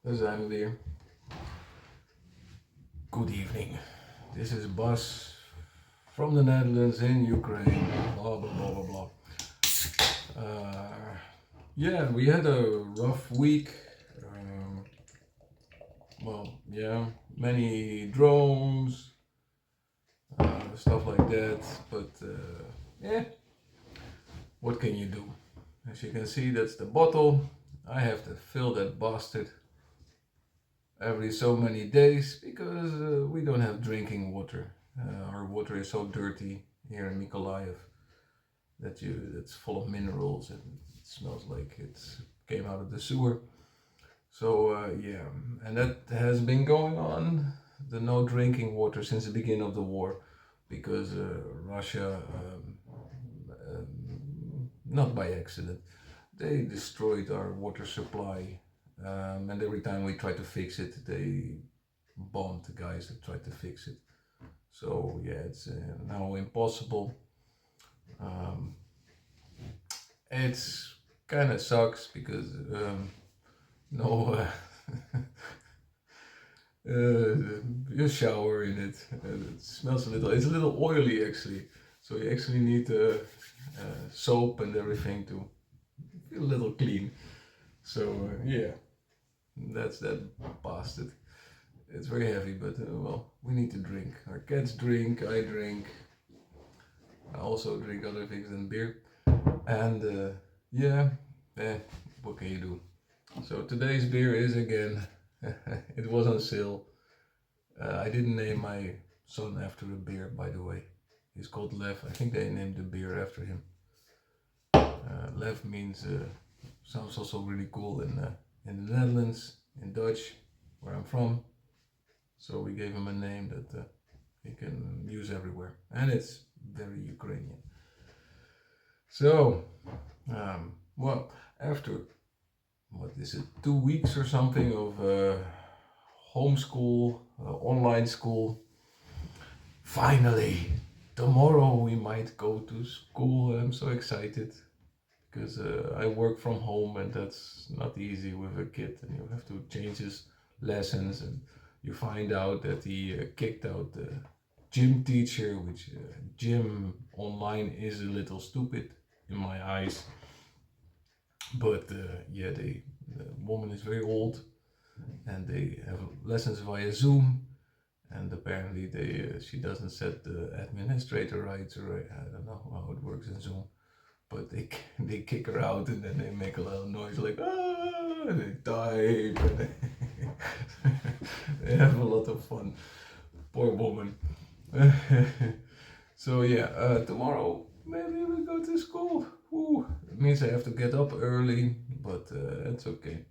Daar zijn we weer. Good evening. This is Bas from the Netherlands in Ukraine. Blah blah blah blah blah. Yeah, we had a rough week. Um, many drones, stuff like that. But yeah, what can you do? As you can see, that's the bottle. I have to fill that bastard every so many days because we don't have drinking water. Our water is so dirty here in Mykolaiv that it's full of minerals and it smells like it came out of the sewer. So yeah, and that has been going on, the no drinking water, since the beginning of the war, because Russia, not by accident, they destroyed our water supply, and every time we try to fix it, they bombed the guys that tried to fix it. So yeah, it's now impossible. Um, it's kind of sucks because no, you shower in it. It smells a little. It's a little oily actually. So you actually need soap and everything to feel a little clean. So yeah, that's that bastard. It's very heavy, but well, we need to drink. Our cats drink, I drink. I also drink other things than beer. And yeah, what can you do? So today's beer is again, it was on sale. I didn't name my son after a beer, by the way. He's called Lev. I think they named the beer after him. Lev means, sounds also really cool in the Netherlands, in Dutch, where I'm from. So we gave him a name that he can use everywhere. And it's very Ukrainian. So, well, after, what is it, 2 weeks or something of homeschool, online school, finally, tomorrow we might go to school. I'm so excited because I work from home and that's not easy with a kid, and you have to change his lessons, and you find out that he kicked out the gym teacher, which gym online is a little stupid in my eyes. But yeah, the woman is very old and they have lessons via Zoom, and apparently she doesn't set the administrator rights, or I don't know how it works in Zoom, but they kick her out and then they make a lot of noise like ah, and they type and they have a lot of fun. Poor woman. So yeah, tomorrow maybe we go to school. Ooh, it means I have to get up early, but it's okay.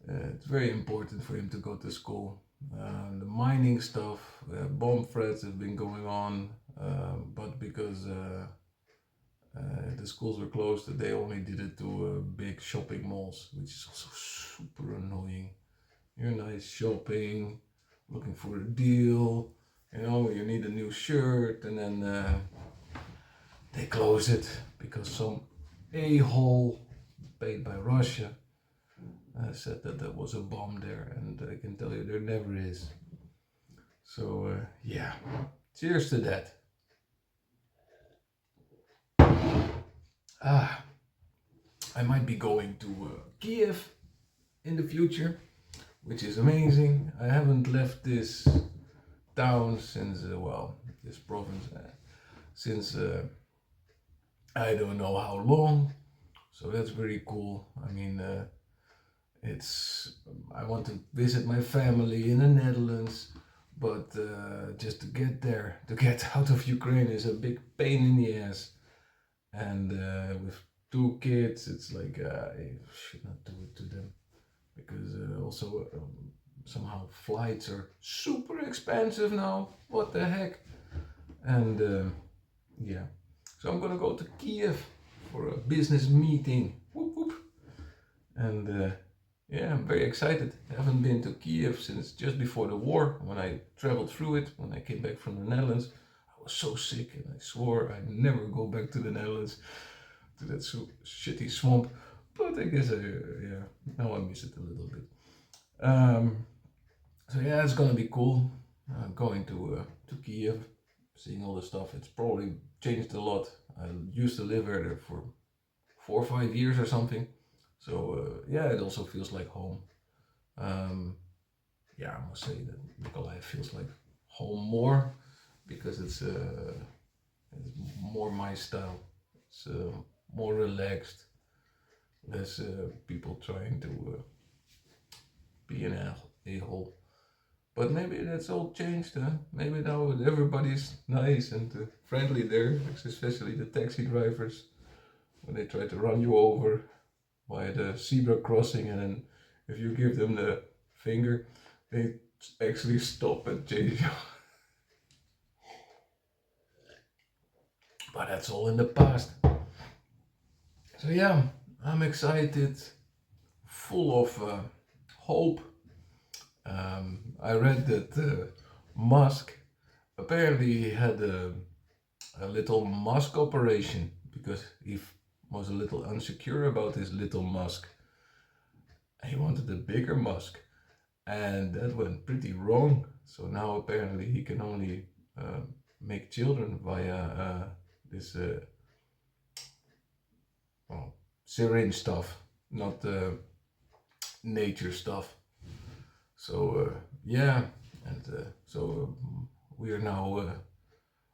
It's very important for him to go to school. The mining stuff, bomb threats have been going on, but because the schools were closed, they only did it to big shopping malls, which is also super annoying. You're nice shopping, looking for a deal, you need a new shirt, and then they close it because some a-hole paid by Russia said that there was a bomb there, and I can tell you there never is. So yeah, cheers to that. I might be going to Kiev in the future, which is amazing. I haven't left this town since, this province, since I don't know how long. So that's very cool. I mean, I want to visit my family in the Netherlands, but just to get there, to get out of Ukraine is a big pain in the ass. And with 2 kids, it's like I should not do it to them, because also somehow flights are super expensive now. What the heck? And yeah, so I'm gonna go to Kiev for a business meeting. Whoop whoop. And yeah, I'm very excited. I haven't been to Kiev since just before the war, when I traveled through it, when I came back from the Netherlands. I was so sick and I swore I'd never go back to the Netherlands, to that shitty swamp. But I guess now I miss it a little bit. Um, so yeah, it's gonna be cool. Going to Kiev, seeing all the stuff. It's probably changed a lot. I used to live there for 4 or 5 years or something. So yeah, it also feels like home. Um, yeah, I must say that Nikolai feels like home more because it's more my style. It's more relaxed, less people trying to be an a-hole. But maybe that's all changed, huh? Maybe now everybody's nice and friendly there, especially the taxi drivers when they try to run you over by the zebra crossing, and then if you give them the finger, they actually stop and chase you. But that's all in the past. So yeah, I'm excited, full of hope. I read that Musk apparently he had a little Musk operation because he was a little unsecure about his little Musk. He wanted a bigger Musk, and that went pretty wrong. So now apparently he can only uh, make children via this well, syringe stuff, not nature stuff. So yeah, and so we are now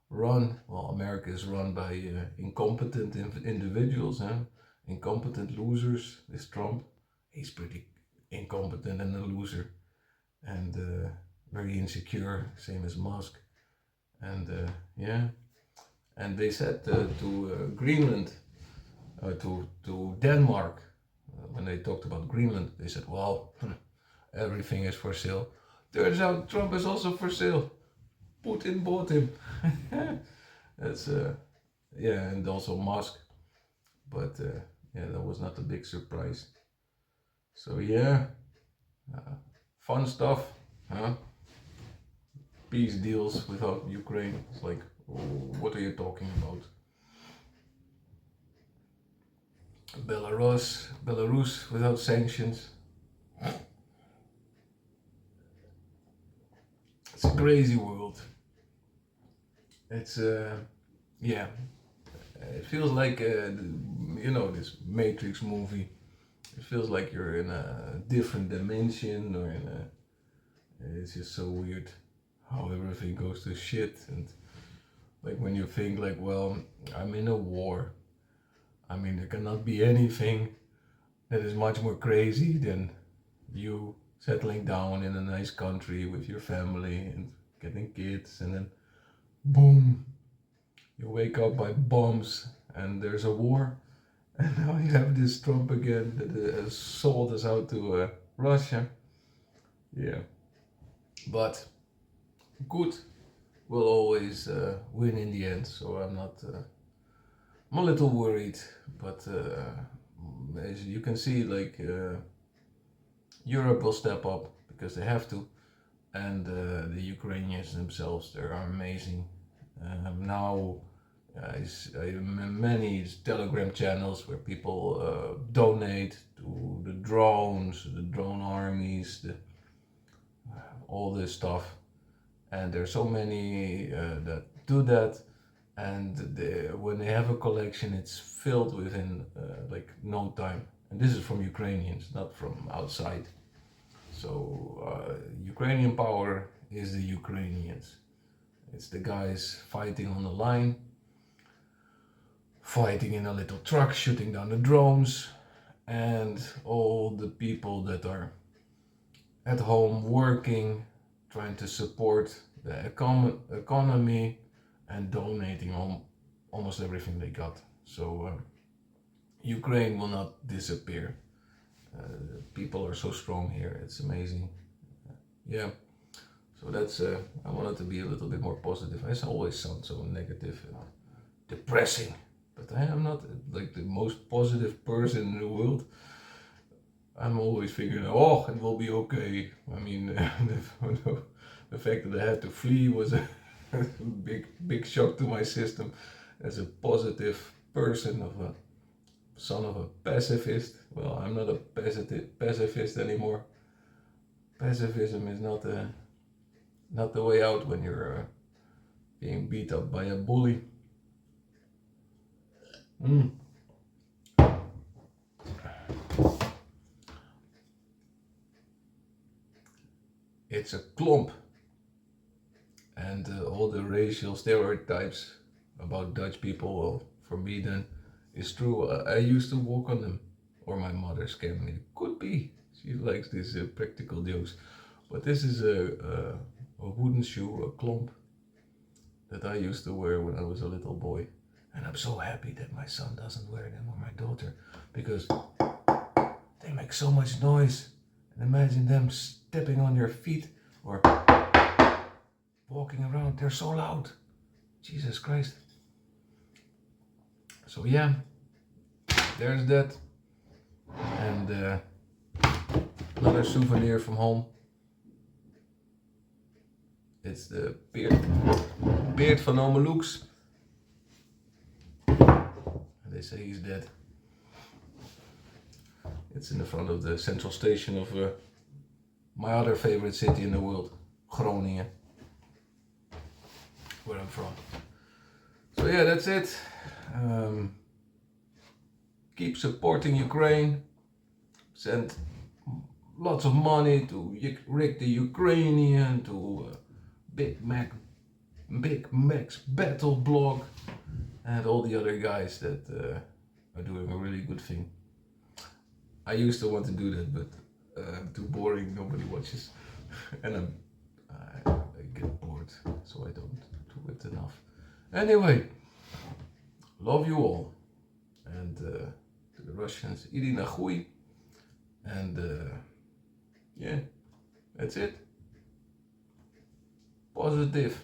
run. Well, America is run by incompetent individuals, huh? Incompetent losers. This Trump, he's pretty incompetent and a loser, and very insecure, same as Musk. And yeah, and they said to Greenland, to Denmark, when they talked about Greenland, they said, well, everything is for sale. Turns out Trump is also for sale. Putin bought him. That's yeah, and also Musk. But yeah, that was not a big surprise. So yeah, uh, fun stuff, huh? Peace deals without Ukraine. It's like, what are you talking about? Belarus without sanctions. It's a crazy world. It's yeah, it feels like this Matrix movie. It feels like you're in a different dimension, or in a. It's just so weird how everything goes to shit, and like when you think like, well, I'm in a war. I mean, there cannot be anything that is much more crazy than you settling down in a nice country with your family and getting kids, and then boom, you wake up by bombs and there's a war, and now you have this Trump again that sold us out to Russia. Yeah, but good will always win in the end, so I'm not. I'm a little worried, but as you can see, like Europe will step up because they have to, and the Ukrainians themselves, they are amazing. Now, many Telegram channels where people donate to the drones, the drone armies, all this stuff, and there's so many that do that, and when they have a collection, it's filled within like no time. And this is from Ukrainians, not from outside. So Ukrainian power is the Ukrainians. It's the guys fighting on the line, fighting in a little truck, shooting down the drones, and all the people that are at home working, trying to support the economy and donating almost everything they got. So Ukraine will not disappear. People are so strong here, it's amazing. Yeah, so that's, I wanted to be a little bit more positive. I always sound so negative and depressing, but I am not like the most positive person in the world. I'm always figuring, oh, it will be okay. I mean, the fact that I had to flee was a big shock to my system. As a positive person, of a son of a pacifist. Well, I'm not a pacifist anymore. Pacifism is not the way out when you're being beat up by a bully. It's a klomp, and all the racial stereotypes about Dutch people, well, for me then, is true. I used to walk on them, or my mother scared me. Could be. She likes these practical jokes. But this is a wooden shoe, a klomp, that I used to wear when I was a little boy. And I'm so happy that my son doesn't wear them, or my daughter, because they make so much noise. And imagine them stepping on your feet or walking around. They're so loud. Jesus Christ. So yeah, there's that. And another souvenir from home. It's the beard van Ome Loeks. They say he's dead. It's in the front of the central station of my other favorite city in the world, Groningen, where I'm from. So yeah, that's it. Keep supporting Ukraine. Send lots of money to Rick the Ukrainian, to Big Mac's Battle Blog, and all the other guys that are doing a really good thing. I used to want to do that, but I'm too boring, nobody watches, and I get bored, so I don't do it enough. Anyway, love you all, and to the Russians, iди na chuj, and yeah, that's it. Positive.